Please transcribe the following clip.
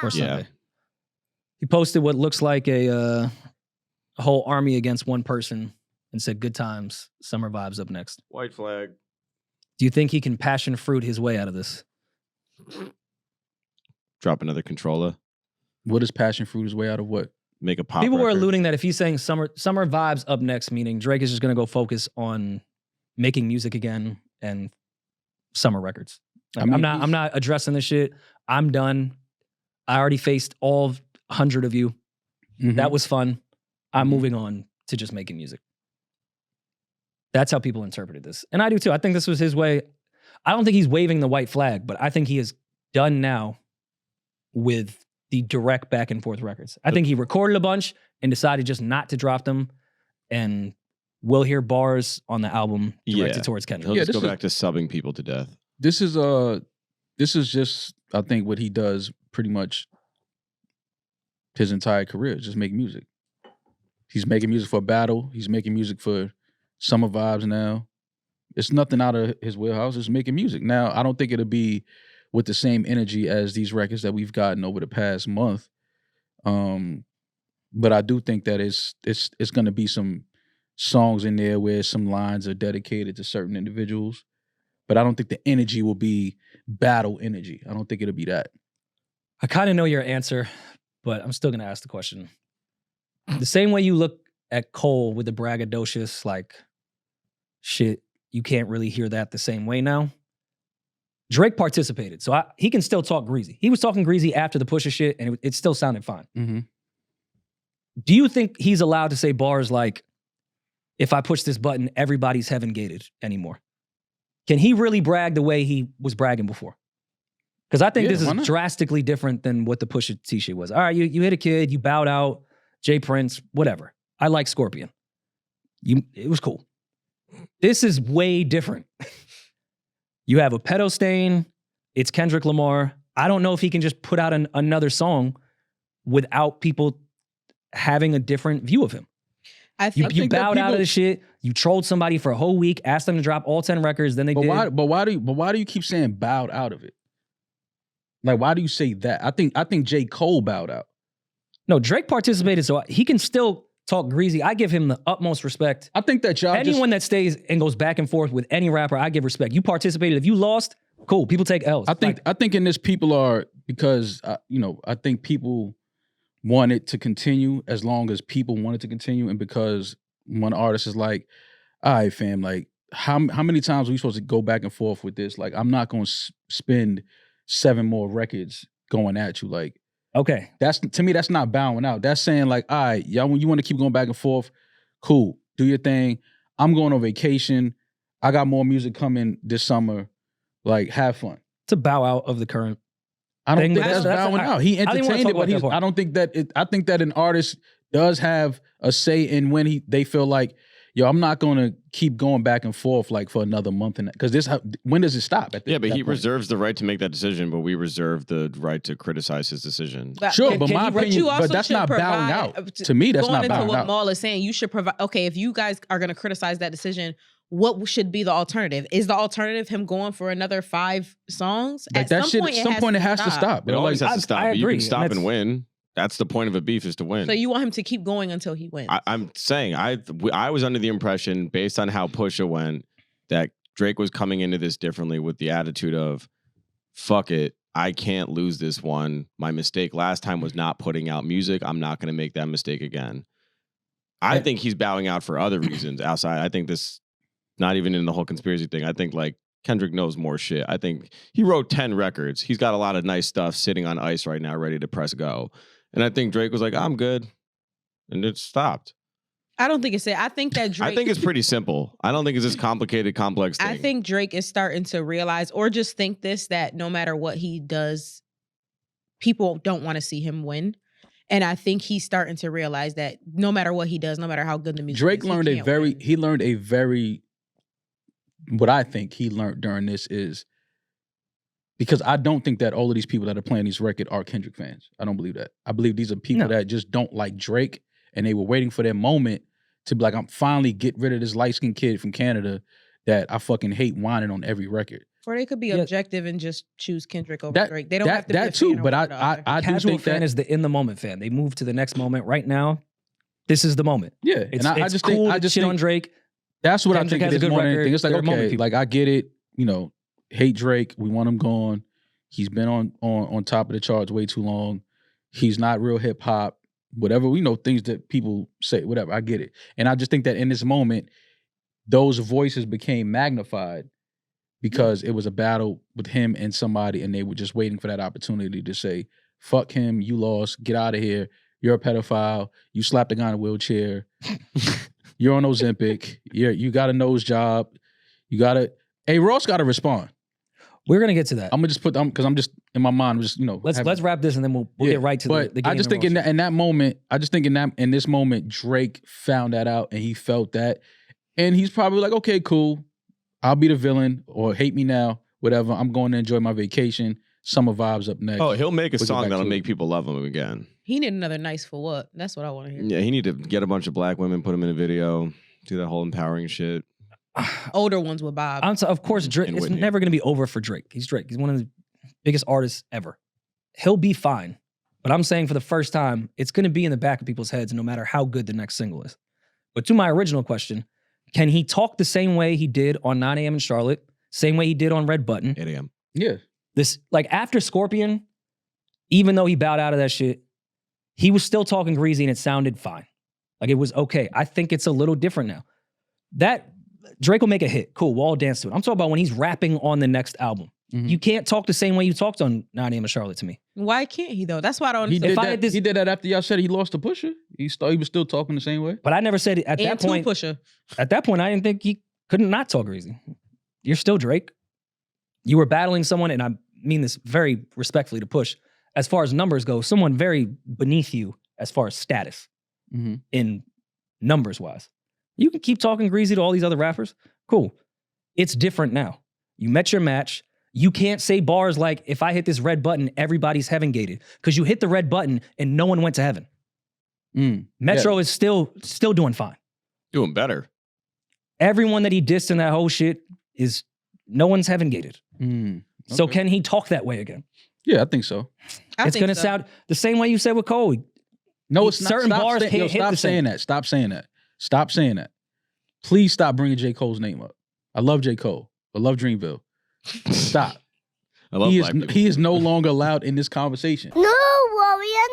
or Sunday. He posted what looks like a whole army against one person and said, "Good times, summer vibes up next." White flag. Do you think he can passion fruit his way out of this? Drop another controller. What is passion fruit his way out of what? Make a pop People were record. alluding that if he's saying summer vibes up next, meaning Drake is just going to go focus on making music again and summer records. Like, I mean, I'm not addressing this shit. I'm done. I already faced all 100 of you. Mhm. That was fun. I'm moving on to just making music. That's how people interpreted this. And I do too. I think this was his way. I don't think he's waving the white flag, but I think he is done now with the direct back and forth records. I think he recorded a bunch and decided just not to drop them. And we'll hear bars on the album directed towards Kendrick. He'll just go back to subbing people to death. This is just, I think, what he does pretty much his entire career, just make music. He's making music for battle. He's making music for summer vibes now. It's nothing out of his wheelhouse. It's making music. Now, I don't think it'll be with the same energy as these records that we've gotten over the past month. But I do think that it's going to be some songs in there where some lines are dedicated to certain individuals. But I don't think the energy will be battle energy. I don't think it'll be that. I kind of know your answer, but I'm still going to ask the question. The same way you look at Cole with the braggadocious, like, shit, you can't really hear that the same way now. Drake participated, so he can still talk greasy. He was talking greasy after the Pusha shit, and it still sounded fine. Mm-hmm. Do you think he's allowed to say bars like, if I push this button, everybody's heaven gated anymore? Can he really brag the way he was bragging before? Because I think this is drastically different than what the Pusha T shit was. All right, you hit a kid, you bowed out, Jay Prince, whatever. I like Scorpion. It was cool. This is way different. You have a pedo stain. It's Kendrick Lamar. I don't know if he can just put out another song without people having a different view of him. You bowed out of the shit. You trolled somebody for a whole week, asked them to drop all 10 records, then they did. Why do you keep saying bowed out of it? Like, why do you say that? I think J. Cole bowed out. No, Drake participated, so he can still talk greasy. I give him the utmost respect. I think that anyone that stays and goes back and forth with any rapper, I give respect. You participated. If you lost, cool. People take L's. I think in this people are, because I think people want it to continue as long as people want it to continue, and because one artist is like, all right, fam, like how many times are we supposed to go back and forth with this? Like, I'm not going to spend 7 more records going at you. Like, okay, to me, that's not bowing out. That's saying like, all right, y'all, when you want to keep going back and forth, cool, do your thing. I'm going on vacation. I got more music coming this summer. Like, have fun. It's a bow out of the current. I don't think that's bowing out. He entertained it, but I don't think that. I think that an artist does have a say in when they feel like, yo, I'm not going to keep going back and forth like for another month, and because when does it stop? But he reserves the right to make that decision, but we reserve the right to criticize his decision. Sure, but my opinion, but that's not bowing out. To me, that's not bowing out. Going into what Maul is saying, you should provide. Okay, if you guys are going to criticize that decision, what should be the alternative? Is the alternative him going for another 5 songs? Like at some point, it has to stop. It always has to stop. But you can stop and win. That's the point of a beef, is to win. So you want him to keep going until he wins? I'm saying I was under the impression, based on how Pusha went, that Drake was coming into this differently with the attitude of, fuck it, I can't lose this one. My mistake last time was not putting out music. I'm not going to make that mistake again. I think he's bowing out for other reasons outside. I think this, not even in the whole conspiracy thing. I think like Kendrick knows more shit. I think he wrote 10 records. He's got a lot of nice stuff sitting on ice right now, ready to press go. And I think Drake was like, I'm good. And it stopped. I don't think it's it. I think that Drake... I think it's pretty simple. I don't think it's this complicated, complex thing. I think Drake is starting to realize, or just think this, that no matter what he does, people don't want to see him win. And I think he's starting to realize that no matter what he does, no matter how good the music Drake is, what I think he learned during this is, because I don't think that all of these people that are playing these records are Kendrick fans. I don't believe that. I believe these are people that just don't like Drake, and they were waiting for their moment to be like, I'm finally get rid of this light-skinned kid from Canada that I fucking hate whining on every record. Or they could be Yeah. objective and just choose Kendrick over That- Drake. They don't have to be a that too. fan But over the other. I do Casual think fan that is the in the moment fan. They move to the next moment. Right now, this is the moment. yeah, It's, and I it's just cool think I to just shit think on Drake. that's what Kendrick I has think. a It's good more than record. anything. It's like They're moment okay, people. like I get it. You know, hate Drake. We want him gone. He's been on top of the charts way too long. He's not real hip hop. Whatever we know, things that people say. Whatever, I get it. And I just think that in this moment, those voices became magnified because it was a battle with him and somebody, and they were just waiting for that opportunity to say, "Fuck him, you lost. Get out of here. You're a pedophile. You slapped a guy in a wheelchair. You're on Ozempic. You got a nose job. You got to." Hey, Ross got to respond. We're gonna get to that. I'm gonna just put them because I'm just in my mind. I'm just Let's wrap this and then we'll Yeah, get right to but the game. I just think in that moment, in this moment, Drake found that out and he felt that, and he's probably like, okay, cool, I'll be the villain or hate me now, whatever. I'm going to enjoy my vacation. Summer vibes up next. Oh, he'll make a We'll get song back that'll to make people love him again. He need another nice for what? That's what I want to hear. Yeah, he need to get a bunch of black women, put them in a video, do that whole empowering shit. Older ones with Bob. Of course, Drake. And It's Whitney. never gonna be over for Drake. He's Drake. He's one of the biggest artists ever. He'll be fine. But I'm saying for the first time, it's gonna be in the back of people's heads, no matter how good the next single is. But to my original question, can he talk the same way he did on 9 a.m. in Charlotte, same way he did on Red Button? 8 a.m. Yeah, This, like after Scorpion, even though he bowed out of that shit, he was still talking greasy and it sounded fine. Like it was okay. I think it's a little different now. That Drake will make a hit. Cool, we'll all dance to it. I'm talking about when he's rapping on the next album. Mhm. You can't talk the same way you talked on 9 a.m. in Charlotte to me. Why can't he though? That's why I don't he understand. did I that. had this- He did that after y'all said he lost to Pusha. He was still talking the same way. But I never said it at And that two point. Pusha. At that point, I didn't think he couldn't not talk greasy. You're still Drake. You were battling someone, and I mean this very respectfully to Push, as far as numbers go, someone very beneath you as far as status Mm-hmm. in numbers wise. You can keep talking greasy to all these other rappers. Cool. It's different now. You met your match. You can't say bars like, if I hit this red button, everybody's heaven gated. Because you hit the red button and no one went to heaven. Metro is still doing fine. Doing better. Everyone that he dissed in that whole shit is, no one's heaven gated. So Okay. can he talk that way again? Yeah, I think so. I It's think going to so. sound the same way you said with Cole. No, it's not. Certain Stop bars say- can't yo, hit stop the same. saying that. Stop saying that. Stop saying that. Please stop bringing J. Cole's name up. I love J. Cole. I love Dreamville. Stop. I love black people. He is no longer allowed in this conversation. No, Rory and